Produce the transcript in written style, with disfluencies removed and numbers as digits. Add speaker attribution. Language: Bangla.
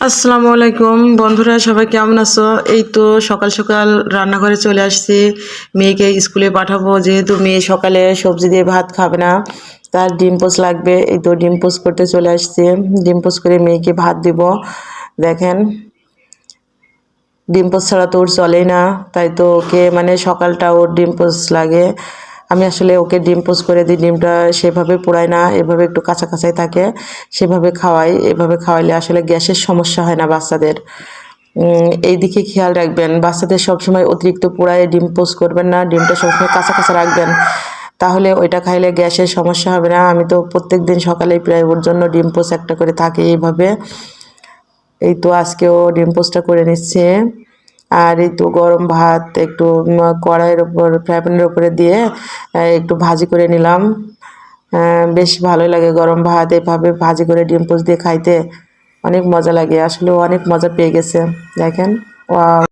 Speaker 1: আসসালামু আলাইকুম বন্ধুরা, সবাই কেমন আছো? এই তো সকাল সকাল রান্নাঘরে চলে আসছি। মেয়েকে স্কুলে পাঠাবো, যেহেতু মেয়ে সকালে সবজি দিয়ে ভাত খাবে না, তার ডিম পোচ লাগবে। এই তো ডিম পোচ করতে চলে আসছি। ডিম পোচ করে মেয়েকে ভাত দিব। দেখেন, ডিম পোচ ছাড়া তো ওর চলেই না, তাই তো ওকে মানে সকালটা ওর ডিম পোচ লাগে। আমি আসলে ওকে ডিম পোচ করে দিই, ডিমটা সেভাবে পোড়াই না, এভাবে একটু কাঁচা কাঁচাই থাকে, সেভাবে খাওয়াই। এভাবে খাওয়াইলে আসলে গ্যাসের সমস্যা হয় না বাচ্চাদের। এই দিকে খেয়াল রাখবেন, বাচ্চাদের সবসময় অতিরিক্ত পোড়ায় ডিম পোচ করবেন না, ডিমটা সবসময় কাঁচা কাঁচা রাখবেন, তাহলে ওইটা খাইলে গ্যাসের সমস্যা হবে না। আমি তো প্রত্যেক দিন সকালে প্রায় ওর জন্য ডিম পোচ একটা করে থাকে এইভাবে। এই তো আজকেও ডিম পোচটা করে নিচ্ছে। আর এই তো গরম ভাত একটু কড়াইয়ের ওপর ফ্রাই প্যানের উপরে দিয়ে একটু ভাজি করে নিলাম। বেশ ভালোই লাগে গরম ভাত এভাবে ভাজি করে ডিম পোচ দিয়ে খাইতে, অনেক মজা লাগে। আসলে অনেক মজা পেয়ে গেছে। দেখেন, ওয়াও!